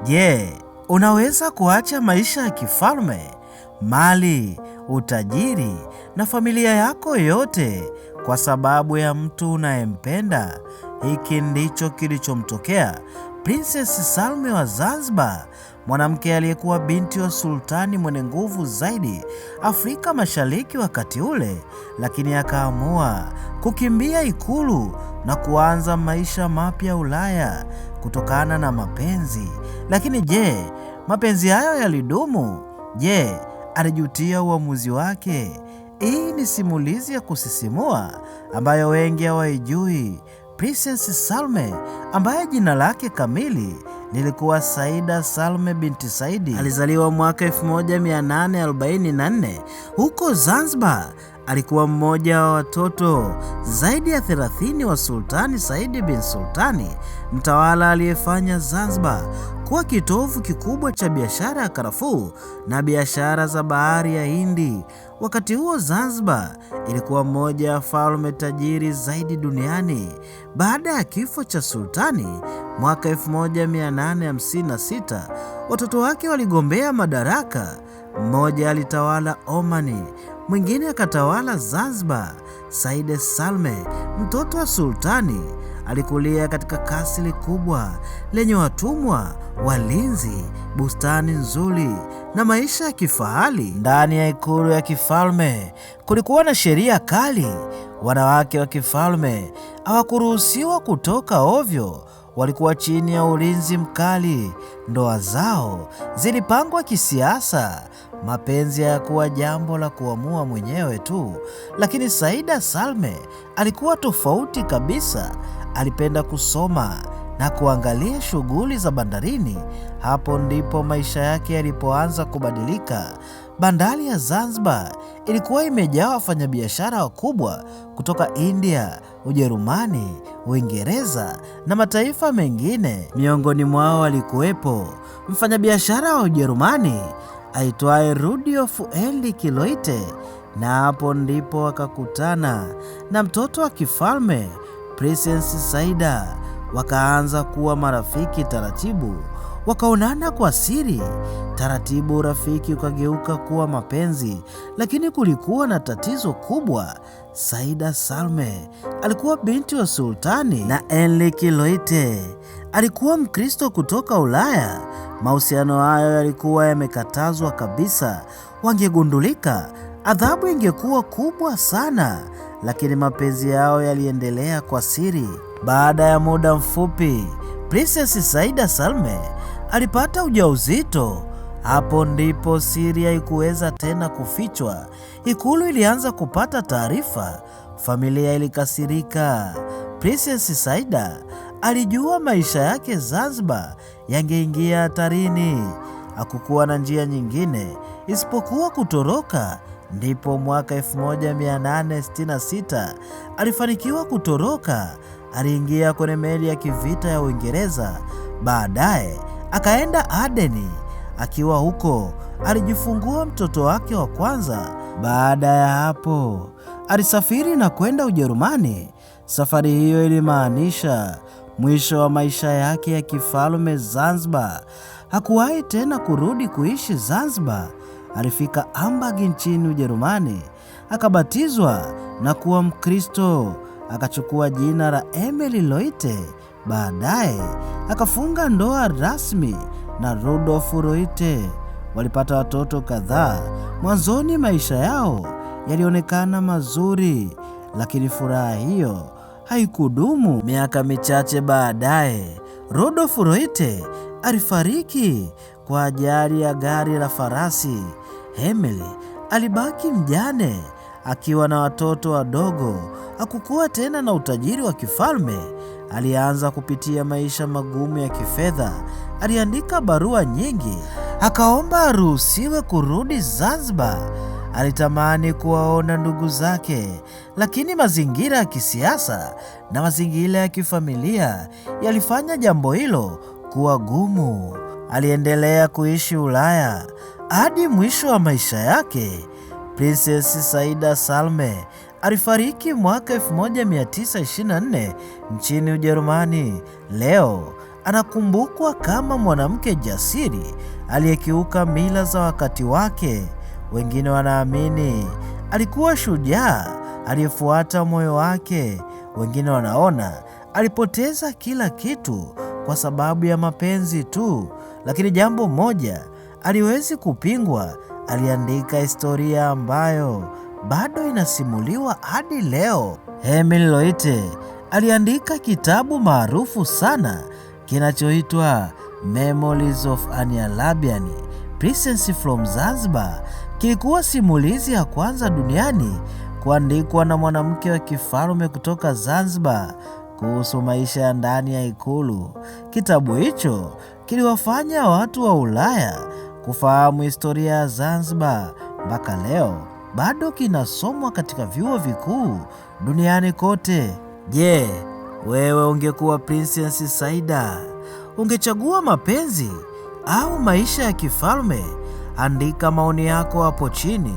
Je, unaweza kuacha maisha ya kifalme, mali, utajiri na familia yako yote kwa sababu ya mtu unayempenda? Hiki ndicho kilichomtokea Princess Salme wa Zanzibar, mwanamke aliyekuwa binti wa sultani mwenye nguvu zaidi Afrika Mashariki wakati ule, lakini akaamua kukimbia ikulu na kuanza maisha mapya Ulaya kutokana na mapenzi. Lakini je, mapenzi hayo yalidumu? Je, alijutia uamuzi wake? Hii ni simulizi ya kusisimua ambayo wengi hawaijui. Princess Salme, ambaye jina lake kamili lilikuwa Saida Salme binti Saidi, alizaliwa mwaka 1844 huko Zanzibar. Alikuwa mmoja wa watoto zaidi ya 30 wa Sultani Saidi bin Sultani, mtawala aliyefanya Zanzibar kuwa kitovu kikubwa cha biashara ya karafuu na biashara za bahari ya Hindi. Wakati huo Zanzibar ilikuwa mmoja ya falme tajiri zaidi duniani. Baada ya kifo cha sultani mwaka 1856, watoto wake waligombea madaraka. Mmoja alitawala Omani, mwingine akatawala Zanzibar. Saida Salme, mtoto wa sultani, alikulia katika kasri kubwa lenye watumwa, walinzi, bustani nzuri na maisha ya kifahari. Ndani ya ikulu ya kifalme kulikuwa na sheria kali. Wanawake wa kifalme hawakuruhusiwa kutoka ovyo, walikuwa chini ya ulinzi mkali. Ndoa zao zilipangwa kisiasa. Mapenzi hayakuwa jambo la kuamua mwenyewe tu. Lakini Saida Salme alikuwa tofauti kabisa. Alipenda kusoma na kuangalia shughuli za bandarini. Hapo ndipo maisha yake yalipoanza kubadilika. Bandari ya Zanzibar ilikuwa imejaa wafanyabiashara wakubwa kutoka India, Ujerumani, Uingereza na mataifa mengine. Miongoni mwao alikuwepo mfanyabiashara wa Ujerumani aitwaye Rudolf Erich Lotte, na hapo ndipo wakakutana na mtoto wa kifalme Princess Saida. Wakaanza kuwa marafiki taratibu, wakaonana kwa siri. Taratibu urafiki ukageuka kuwa mapenzi. Lakini kulikuwa na tatizo kubwa. Saida Salme alikuwa binti wa sultani na Erich Lotte alikuwa Mkristo kutoka Ulaya. Mahusiano hayo yalikuwa yamekatazwa kabisa. Wangegundulika, adhabu ingekuwa kubwa sana. Lakini mapenzi yao yaliendelea kwa siri. Baada ya muda mfupi, Princess Saida Salme alipata ujauzito. Hapo ndipo siri haikuweza tena kufichwa. Ikulu ilianza kupata taarifa. Familia ilikasirika. Princess Saida alijua maisha yake Zanzibar yangeingia hatarini. Hakukuwa na njia nyingine isipokuwa kutoroka. Ndipo mwaka 1866 alifanikiwa kutoroka. Aliingia kwenye meli ya kivita ya Uingereza. Baadaye akaenda Adeni. Akiwa huko alijifungua mtoto wake wa kwanza. Baada ya hapo alisafiri na kwenda Ujerumani. Safari hiyo ilimaanisha mwisho wa maisha yake ya kifalme Zanzibar. Hakuwahi tena kurudi kuishi Zanzibar. Alifika Hamburg nchini Ujerumani, akabatizwa na kuwa Mkristo. Akachukua jina la Emily Lotte. Baadaye akafunga ndoa rasmi na Rudolf Lotte. Walipata watoto kadhaa. Mwanzoni maisha yao yalionekana mazuri, lakini furaha hiyo haikudumu. Miaka michache baadaye, Rudolf Lotte alifariki kwa ajali ya gari la farasi. Emily alibaki mjane akiwa na watoto wadogo. Hakukuwa tena na utajiri wa kifalme. Alianza kupitia maisha magumu ya kifedha. Aliandika barua nyingi, akaomba aruhusiwe kurudi Zanzibar. Alitamani kuwaona ndugu zake, lakini mazingira ya kisiasa na mazingira ya kifamilia yalifanya jambo hilo kuwa gumu. Aliendelea kuishi Ulaya hadi mwisho wa maisha yake. Princess Saida Salme alifariki mwaka 1924 nchini Ujerumani. Leo anakumbukwa kama mwanamke jasiri aliyekiuka mila za wakati wake. Wengine wanaamini alikuwa shujaa aliyefuata moyo wake. Wengine wanaona alipoteza kila kitu kwa sababu ya mapenzi tu. Lakini jambo moja aliwezi kupingwa, aliandika historia ambayo bado inasimuliwa hadi leo. Emil Loite aliandika kitabu maarufu sana kinachoitwa Memories of an Arabian Princess from Zanzibar. Kilikuwa simulizi ya kwanza duniani kuandikwa na mwanamke wa kifalme kutoka Zanzibar kuhusu maisha ya ndani ya ikulu. Kitabu hicho kiliwafanya watu wa Ulaya kufahamu historia ya Zanzibar. Mpaka leo bado kinasomwa katika vyuo vikuu duniani kote. Je, wewe ungekuwa Princess Saida, ungechagua mapenzi au maisha ya kifalme? Andika maoni yako hapo chini.